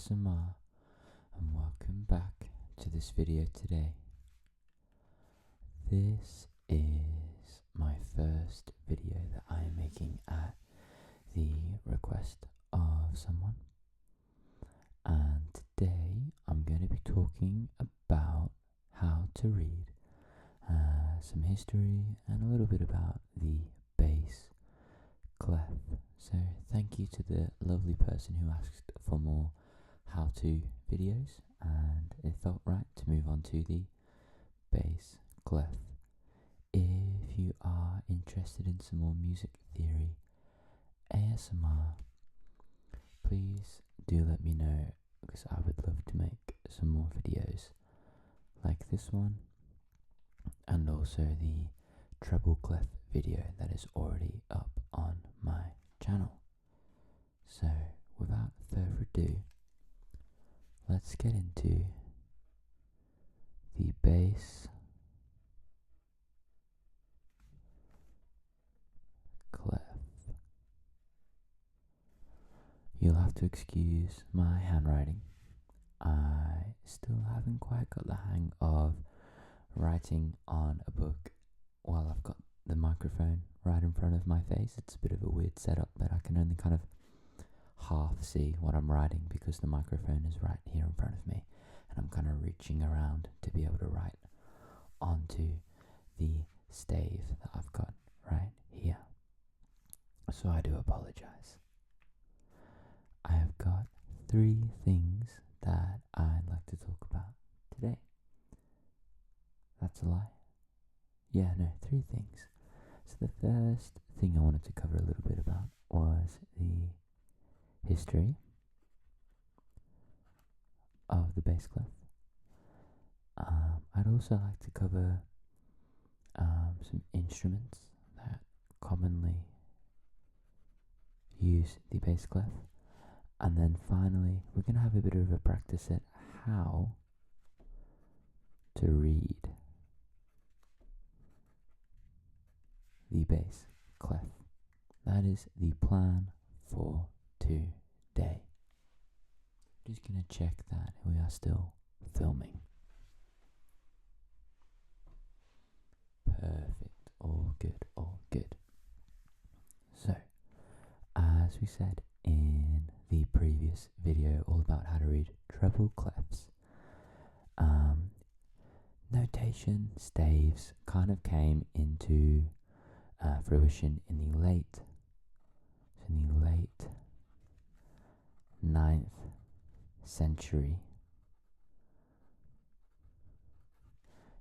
ASMR, and welcome back to this video today. This is my first video that I am making at the request of someone, and today I'm going to be talking about how to read, some history, and a little bit about the bass clef. So thank you to the lovely person who asked for more how-to videos, and it felt right to move on to the bass clef. If you are interested in some more music theory ASMR, please do let me know, because I would love to make some more videos like this one, and also the treble clef video that is already up on my channel. So without further ado, let's get into the bass clef. You'll have to excuse my handwriting. I still haven't quite got the hang of writing on a book while I've got the microphone right in front of my face. It's a bit of a weird setup, but I can only kind of half see what I'm writing because the microphone is right here in front of me, and I'm kind of reaching around to be able to write onto the stave that I've got right here. So I do apologize. I have got 3 things that I'd like to talk about today. That's a lie. Yeah, no, 3 things. So the first thing I wanted to cover a little bit about was the history of the bass clef. I'd also like to cover some instruments that commonly use the bass clef, and then finally we're going to have a bit of a practice at how to read the bass clef. That is the plan for today. Just going to check that we are still filming. Perfect. All good, all good. So, as we said in the previous video all about how to read treble clefs, notation staves kind of came into fruition in the late 9th century,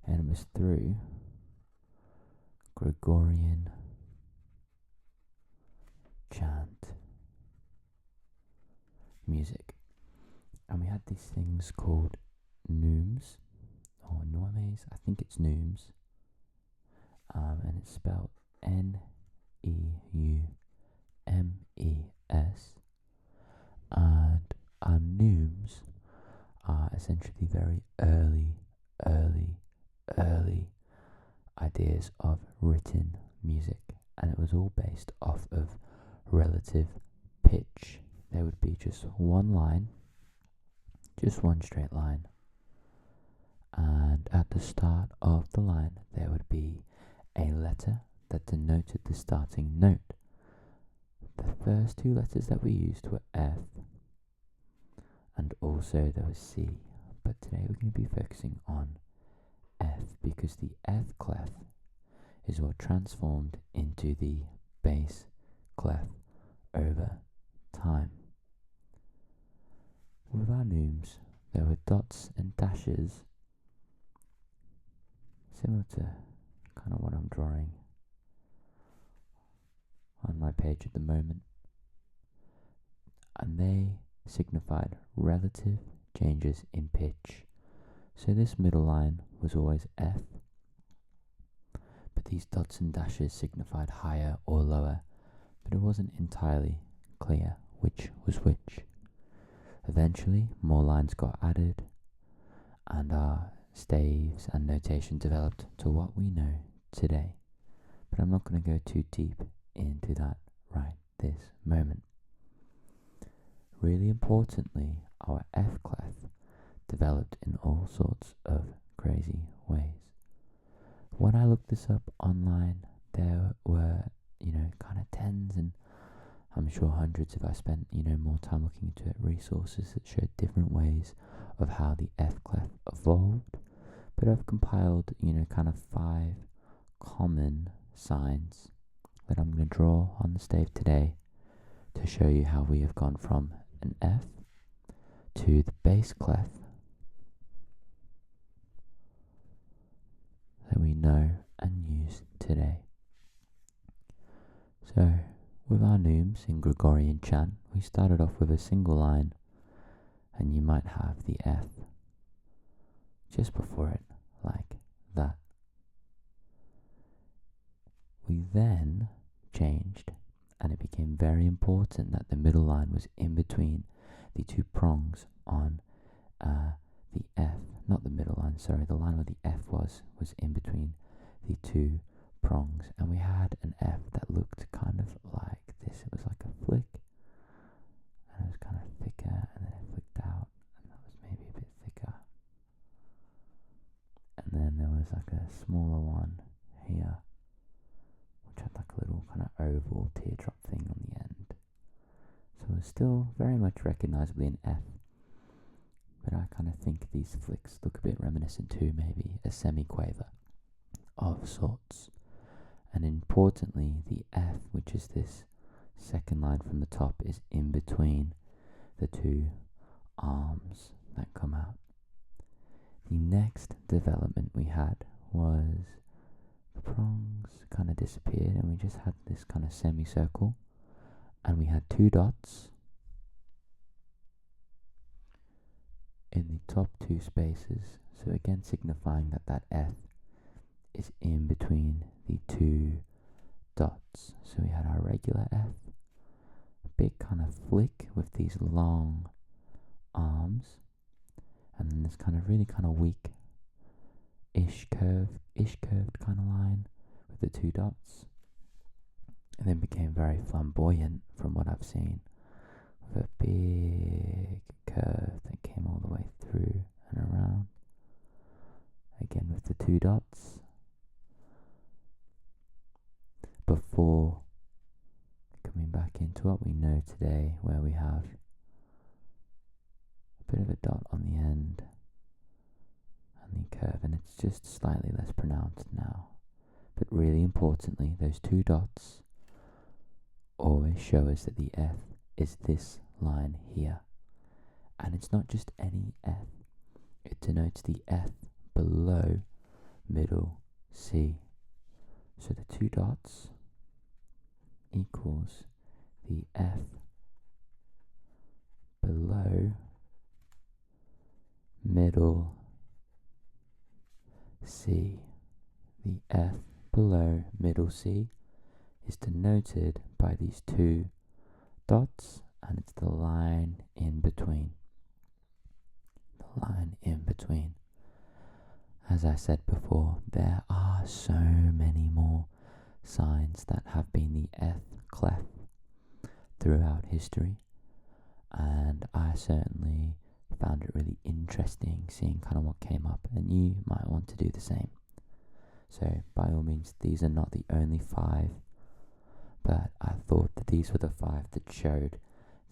and it was through Gregorian chant music, and we had these things called neumes or normes. I think it's neumes, and it's spelled Neumes, and our neumes are essentially very early ideas of written music, and it was all based off of relative pitch. There would be just one line, just one straight line, and at the start of the line there would be a letter that denoted the starting note. The first 2 letters that we used were F, and also there was C, but today we're going to be focusing on F, because the F clef is what transformed into the bass clef over time. With our neumes, there were dots and dashes, similar to kind of what I'm drawing on my page at the moment, and they signified relative changes in pitch. So this middle line was always F, but these dots and dashes signified higher or lower, but it wasn't entirely clear which was which. Eventually more lines got added, and our staves and notation developed to what we know today, but I'm not going to go too deep into that right this moment. Really importantly, our F clef developed in all sorts of crazy ways. When I looked this up online, there were, kind of tens and I'm sure hundreds if I spent, more time looking into it, resources that showed different ways of how the F clef evolved. But I've compiled, kind of 5 common signs that I'm going to draw on the stave today to show you how we have gone from an F to the bass clef that we know and use today. So, with our neumes in Gregorian chant, we started off with a single line, and you might have the F just before it, like that. We then changed, and it became very important that the middle line was in between the 2 prongs on the F, not the middle line, sorry, the line where the F was in between the 2 prongs, and we had an F that looked kind of like this. It was like a flick, and it was kind of thicker, and then it flicked out, and that was maybe a bit thicker, and then there was like a smaller one here, which had like a little kind of oval teardrop thing on the end. So it was still very much recognizably an F, but I kind of think these flicks look a bit reminiscent to maybe a semi-quaver of sorts. And importantly, the F, which is this second line from the top, is in between the 2 arms that come out. The next development we had was the prongs kind of disappeared, and we just had this kind of semicircle, and we had 2 dots in the top 2 spaces, so again signifying that that F is in between the 2 dots. So we had our regular F, a big kind of flick with these long arms, and then this kind of really kind of weak curved kind of line with the 2 dots, and then became very flamboyant from what I've seen, with a big curve that came all the way through and around, again with the 2 dots, before coming back into what we know today, where we have a bit of a dot on the end and the curve, and it's just slightly less pronounced now. But really importantly, those 2 dots always show us that the F is this line here. And it's not just any F, it denotes the F below middle C. So the 2 dots equals the F below middle C. The F below middle C is denoted by these 2 dots, and it's the line in between. The line in between. As I said before, there are so many more signs that have been the F clef throughout history, and I certainly found it really interesting seeing kind of what came up, and you might want to do the same. So by all means, these are not the only 5, but I thought that these were the 5 that showed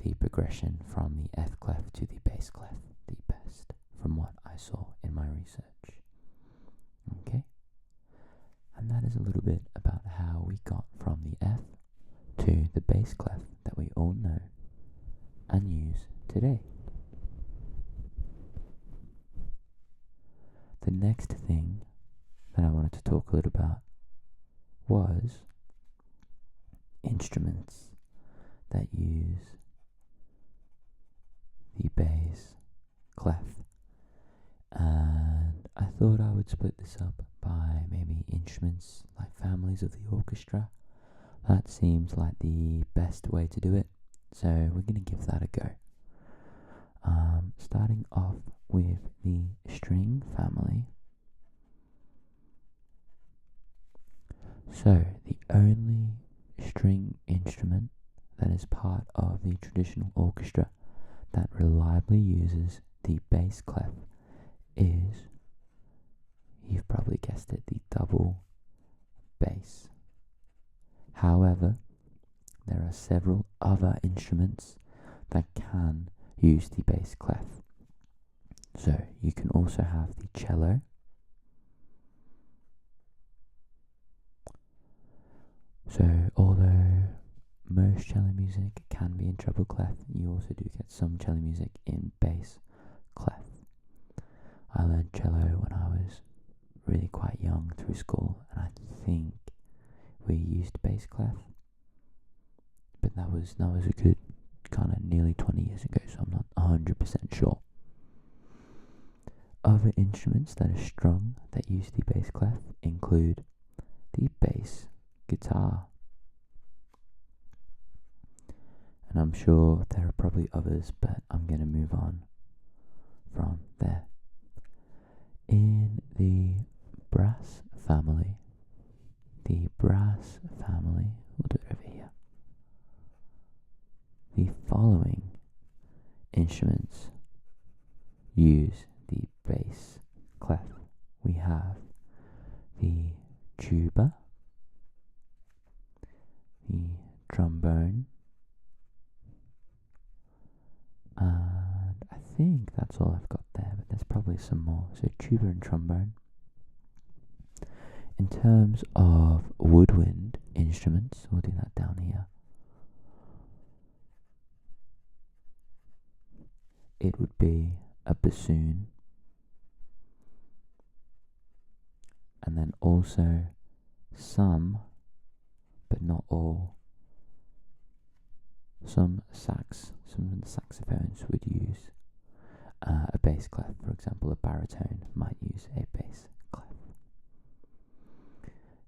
the progression from the F clef to the bass clef the best from what I saw in my research. Okay, and that is a little bit about how we got from the F to the bass clef that we all know and use today. The next thing that I wanted to talk a little about was instruments that use the bass clef, and I thought I would split this up by maybe instruments like families of the orchestra. That seems like the best way to do it, so we're going to give that a go. Starting off with the string family. So the only string instrument that is part of the traditional orchestra that reliably uses the bass clef is, you've probably guessed it, the double bass. However, there are several other instruments that can use the bass clef. So you can also have the cello, so although most cello music can be in treble clef, you also do get some cello music in bass clef. I learned cello when I was really quite young through school, and I think we used bass clef, but that was a good kind of nearly 20 years ago, so I'm not 100% sure. Other instruments that are strung that use the bass clef include the bass guitar, and I'm sure there are probably others, but I'm going to move on from there. In the brass family, we'll do it over here. The following instruments use the bass clef. We have the tuba, the trombone, and I think that's all I've got there, but there's probably some more. So tuba and trombone. In terms of woodwind instruments, we'll do that down here. It would be a bassoon, and then also some, but not all, some of the saxophones would use a bass clef. For example, a baritone might use a bass clef.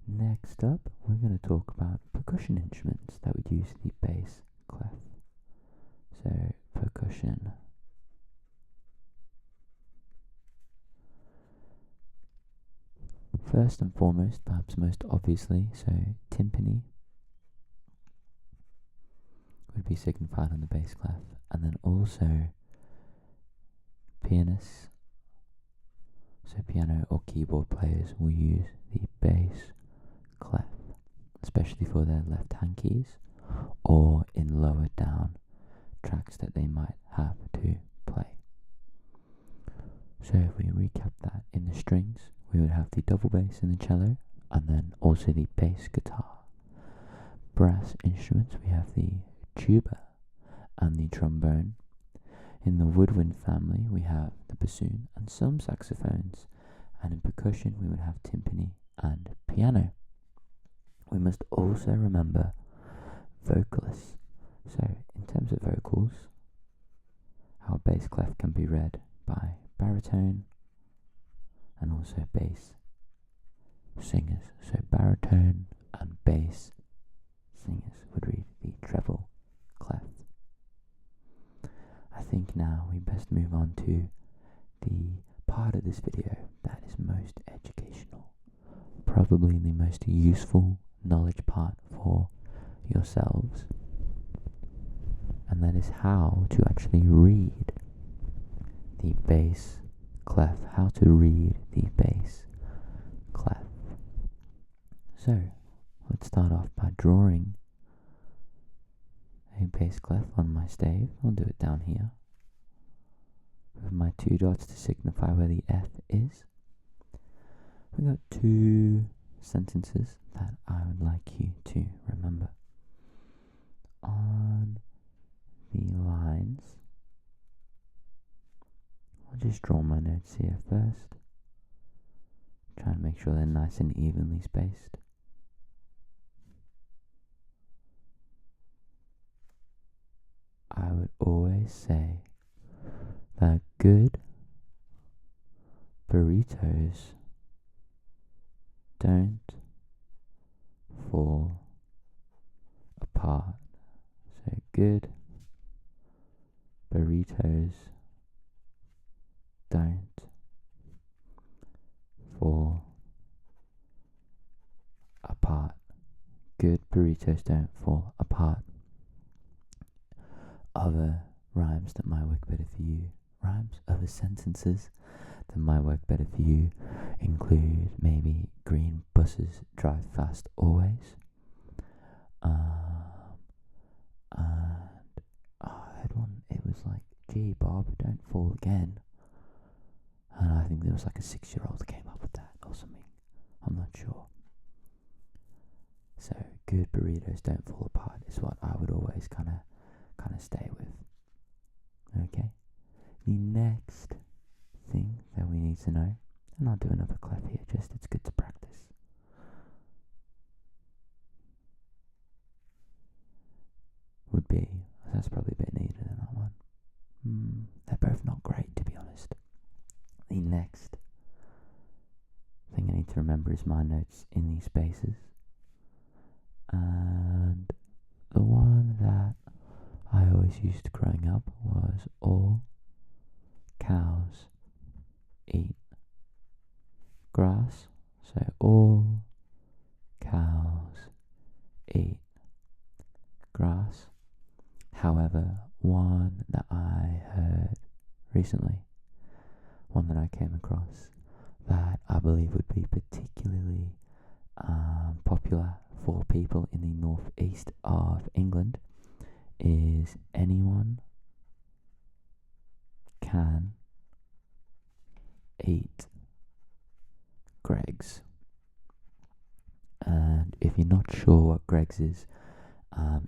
Next up, we're going to talk about percussion instruments that would use the bass clef. So, percussion. First and foremost, perhaps most obviously, so timpani would be signified on the bass clef, and then also pianists, so piano or keyboard players, will use the bass clef, especially for their left hand keys or in lower down tracks that they might have to play. So if we recap that, in the strings we would have the double bass in the cello, and then also the bass guitar. Brass instruments, we have the tuba and the trombone. In the woodwind family, we have the bassoon and some saxophones, and in percussion we would have timpani and piano. We must also remember vocalists. So in terms of vocals, our bass clef can be read by baritone and also bass singers. So baritone and bass singers would read the treble clef. I think now we best move on to the part of this video that is most educational, probably the most useful knowledge part for yourselves, and that is how to actually read the bass clef, how to read the bass clef. So let's start off by drawing a bass clef on my stave. I'll do it down here with my two dots to signify where the F is. We got two sentences that I would like you to remember. On the lines, I'll just draw my notes here first. Try and make sure they're nice and evenly spaced. I would always say that good burritos don't fall apart. So good burritos don't fall apart. Good burritos don't fall apart. Other rhymes that might work better for you, rhymes over sentences that might work better for you, include maybe green buses drive fast always. And I had one, it was like, gee Bob, don't fall again. And I think there was like a 6-year-old that came up with that or something. I'm not sure. So good burritos don't fall apart is what I would always kind of stay with. Okay. The next thing that we need to know, and I'll do another clef here, just it's good to practice. Would be, that's probably a bit needed in that one. They're both not great, to be honest. The next thing I need to remember is my notes in these spaces. And the one that I always used growing up was all cows eat grass. So all cows eat grass. However, one that I heard recently, one that I came across that I believe would be particularly popular for people in the northeast of England is anyone can eat Greggs. And if you're not sure what Greggs is,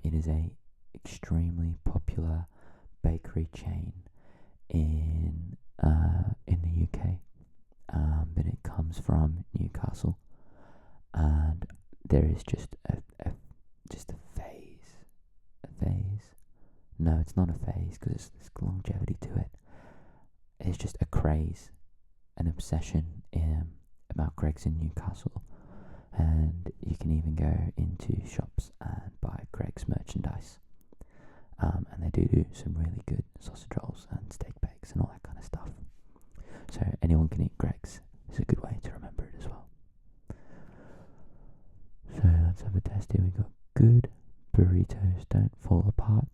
it is a extremely popular bakery chain in the UK, but it comes from Newcastle, and there is just a phase. No, it's not a phase because there's longevity to it. It's just a craze, an obsession about Greggs in Newcastle, and you can even go into shops and buy Greggs merchandise. And they do some really good sausage rolls and steak bakes and all that kind of stuff. So anyone can eat Greggs is a good way to remember it as well. So let's have a test here. We got good burritos don't fall apart,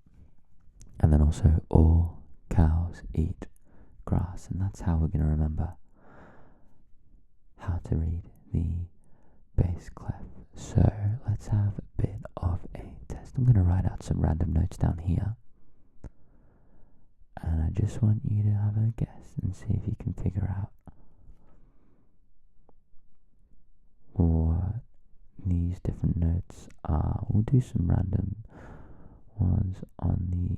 and then also all cows eat grass, and that's how we're going to remember how to read the bass clef. So let's have a bit of a test. I'm going to write out some random notes down here, and I just want you to have a guess and see if you can figure out what these different notes are. We'll do some random ones on the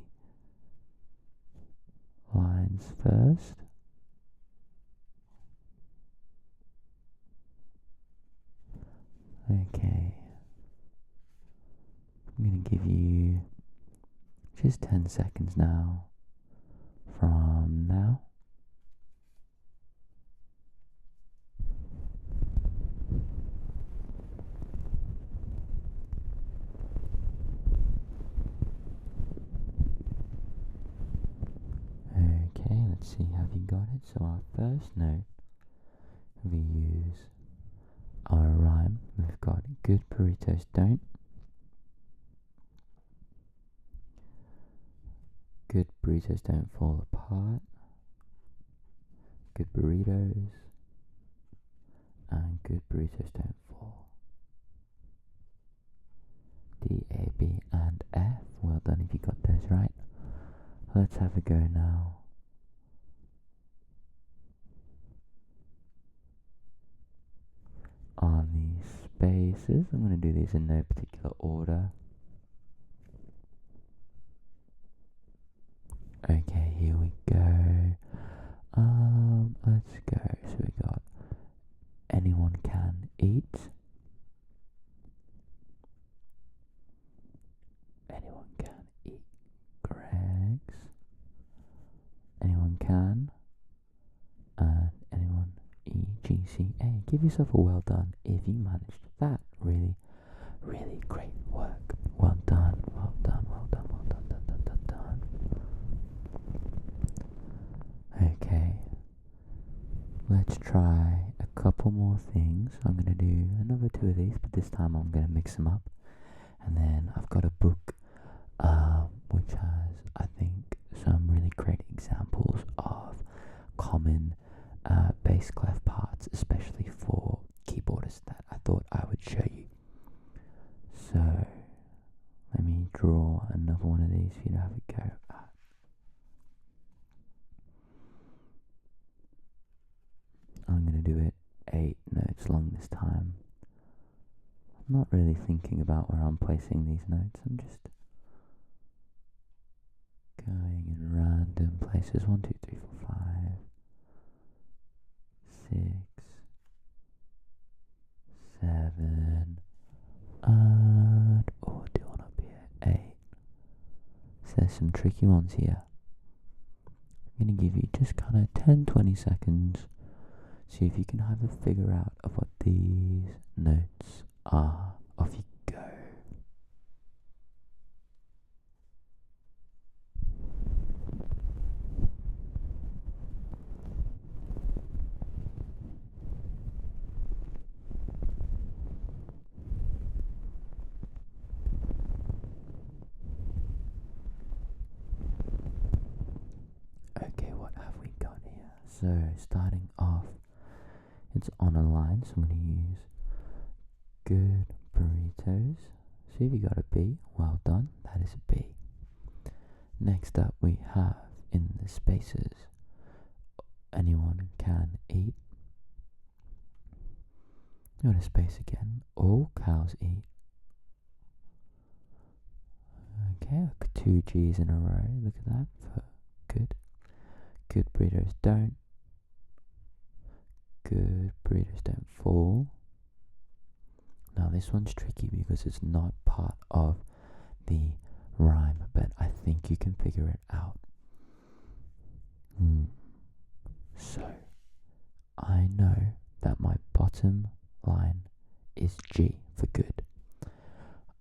lines first. Okay, I'm going to give you just 10 seconds now from now. Okay, let's see, have you got it? So our first note, we use our rhyme. We've got good burritos don't. Good burritos don't fall apart. Good burritos. And good burritos don't fall. D, A, B, and F. Well done if you got those right. Let's have a go now. On these spaces, I'm going to do these in no particular order. Okay, here we go. Let's go. So we got anyone can eat. Anyone can eat Greggs. Anyone can. And anyone EGCA. Give yourself a well done if you managed that. Really, really great work. Well done, well done, well done, well done, done, done, done, done. Okay, let's try a couple more things. I'm going to do another 2 of these, but this time I'm going to mix them up. And then I've got a book which has, I think, some really great examples of common bass clef parts, especially for keyboardists, that I thought I would show you. So let me draw another one of these for you to have a go at. I'm going to do it 8 notes long this time. I'm not really thinking about where I'm placing these notes, I'm just going in random places. 1, 2, 3, 4, 5, 6, 7, and do one up here, 8. So there's some tricky ones here. I'm going to give you just kind of 10-20 seconds. See if you can have a figure out of what these notes are. Off you go. Okay, what have we got here? So starting off, it's on a line, so I'm going to use good burritos. See if you got a B. Well done, that is a B. Next up we have in the spaces, anyone can eat. Got a space again. All cows eat. Okay, 2 G's in a row. Look at that. For good. Good burritos don't. Good burritos don't fall. Now this one's tricky because it's not part of the rhyme, but I think you can figure it out. So, I know that my bottom line is G for good.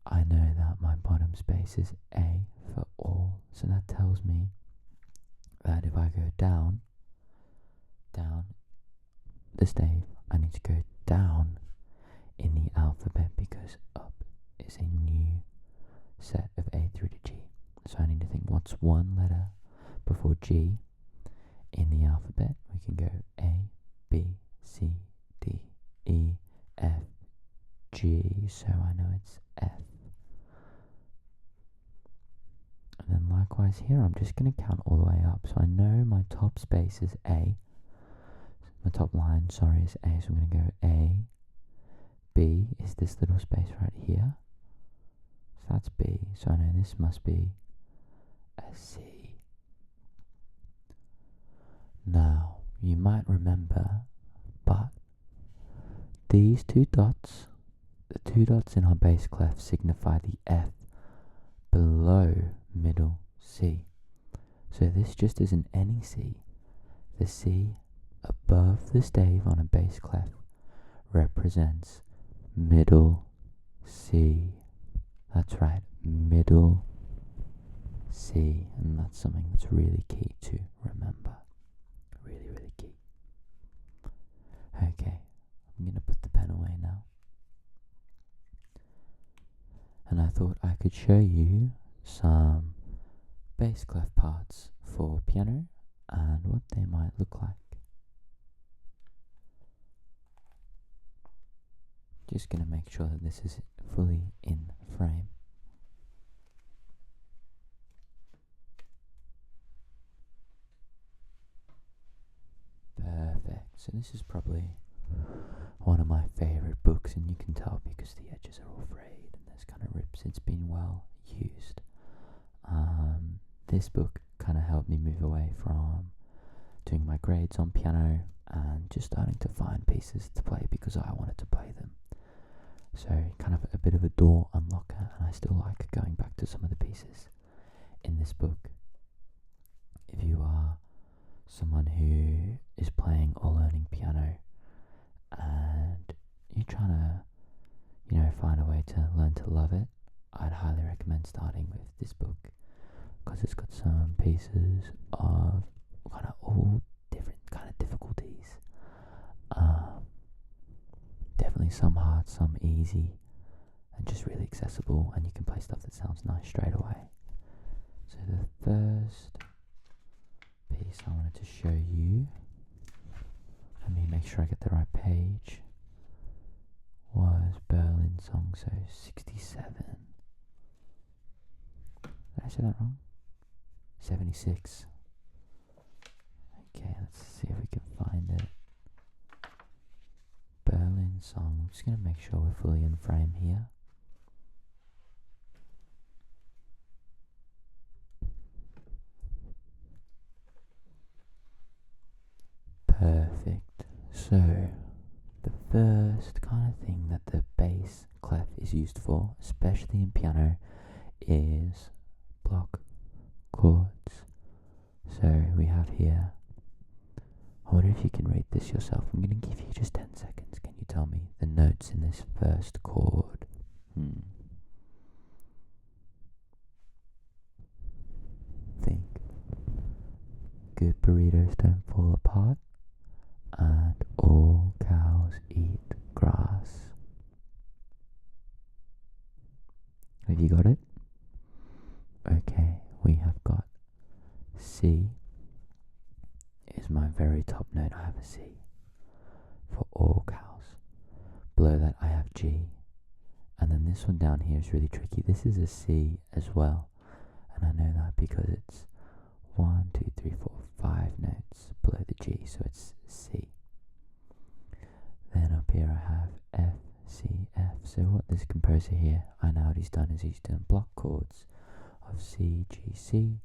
I know that my bottom space is A for all, so that tells me that if I go down the stave, I need to go down in the alphabet because up is a new set of A through to G. So I need to think, what's one letter before G in the alphabet? We can go A, B, C, D, E, F, G, so I know it's F. And then likewise here, I'm just going to count all the way up. So I know my top space is A. My top line, sorry, is A, so I'm going to go A. B is this little space right here. So that's B, so I know this must be a C. Now, you might remember, but these 2 dots, the 2 dots in our bass clef signify the F below middle C. So this just isn't any C. The C above the stave on a bass clef represents middle C. That's right, middle C. And that's something that's really key to remember. Really, really key. Okay, I'm going to put the pen away now. And I thought I could show you some bass clef parts for piano and what they might look like. Just going to make sure that this is fully in frame. Perfect. So this is probably one of my favorite books, and you can tell because the edges are all frayed and there's kind of rips. It's been well used. This book kind of helped me move away from doing my grades on piano and just starting to find pieces to play because I wanted to play them. So kind of a bit of a door unlocker, and I still like going back to some of the pieces in this book. If you are someone who is playing or learning piano and you're trying to, find a way to learn to love it, I'd highly recommend starting with this book because it's got some pieces of kind of all different kind of difficulties. Definitely some hard, some easy, and just really accessible, and you can play stuff that sounds nice straight away. So the first piece I wanted to show you, let me make sure I get the right page, was Berlin song, so 67. Did I say that wrong? 76. Okay, let's see if we can find it. Berlin song. I'm just going to make sure we're fully in frame here. Perfect. So, the first kind of thing that the bass clef is used for, especially in piano, is block chords. So we have here, I wonder if you can read this yourself. I'm going to give you just 10 seconds. Can you tell me the notes in this first chord? Think. Good burritos don't fall apart, and all cows eat grass. Have you got it? Okay, we have got C is my very top note. I have a C for all cows. Below that I have G, and then this one down here is really tricky. This is a C as well, and I know that because it's 1, 2, 3, 4, 5 notes below the G, so it's C. Then up here I have F, C, F. So what this composer here, I know what he's done is he's done block chords of C, G, C,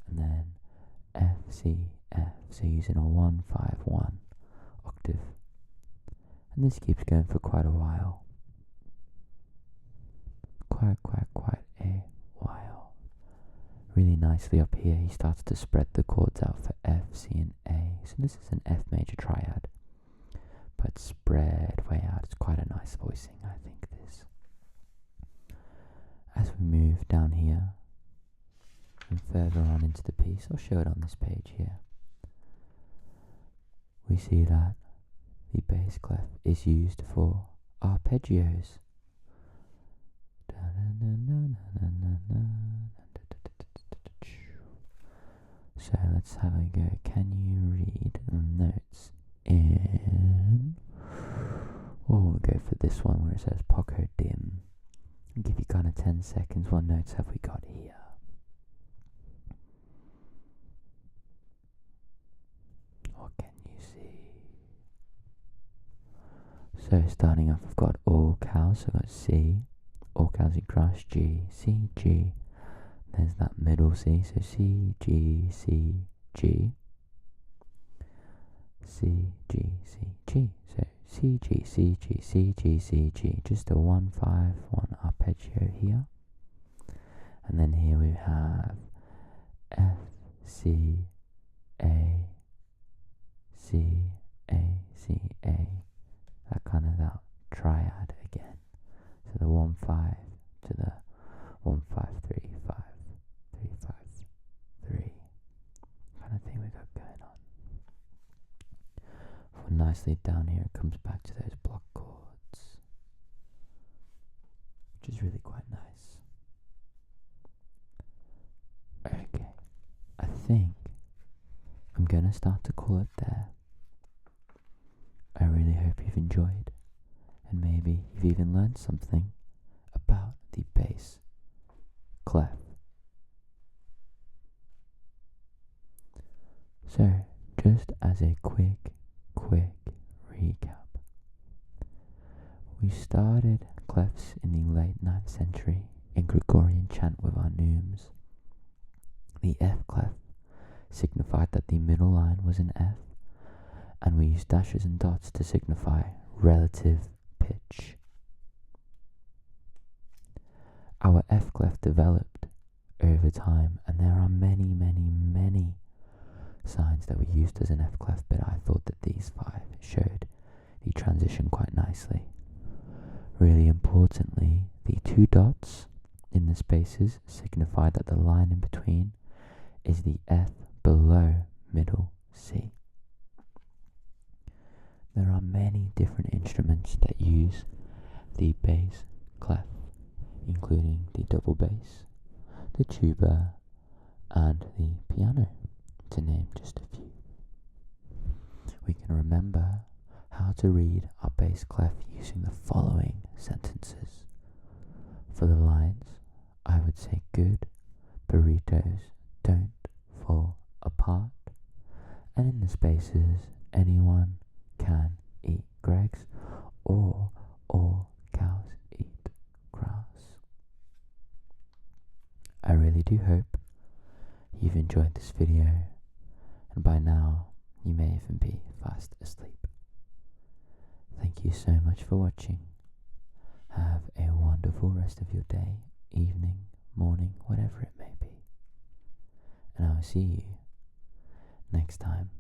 and then F, C, F. So using a 1, 5, 1 octave. And this keeps going for quite a while. Quite a while. Really nicely up here, he starts to spread the chords out for F, C, and A. So this is an F major triad, but spread way out. It's quite a nice voicing, I think, this. As we move down here and further on into the piece, I'll show it on this page here. We see that the bass clef is used for arpeggios. So let's have a go. Can you read the notes in? Oh, we'll go for this one where it says Poco Dim. I'll give you kind of 10 seconds. What notes have we got here? What can you see? So starting off, I've got all cows. So I've got C, all cows eat grass, G, C, G. There's that middle C, so C, G, C, G. C, G, C, G. So C, G, C, G, C, G, C, G. Just a 1, 5, 1 arpeggio here. And then here we have F, C, A, C, A, C, A. That kind of that triad again. So the 1, 5 to the 1, 5, 3, 5, 3, 5, 3 kind of thing we got going on. For nicely down here, it comes back to those block chords, which is really quite nice. Okay, I think I'm gonna start to call it there. I really hope you've enjoyed, and maybe you've even learned something about the bass clef. So, just as a quick recap, we started clefs in the late 9th century in Gregorian chant with our neumes. The F clef signified that the middle line was an F, and we used dashes and dots to signify relative pitch. Our F clef developed over time, and there are many signs that were used as an F clef, but I thought that these 5 showed the transition quite nicely. Really importantly, the 2 dots in the spaces signify that the line in between is the F below middle C. There are many different instruments that use the bass clef, including the double bass, the tuba, and the piano. to name just a few. We can remember how to read our bass clef using the following sentences. For the lines, I would say good burritos don't fall apart. And in the spaces, anyone can eat Greg's, or all cows eat grass. I really do hope you've enjoyed this video, and by now you may even be fast asleep. Thank you so much for watching. Have a wonderful rest of your day, evening, morning, whatever it may be. And I will see you next time.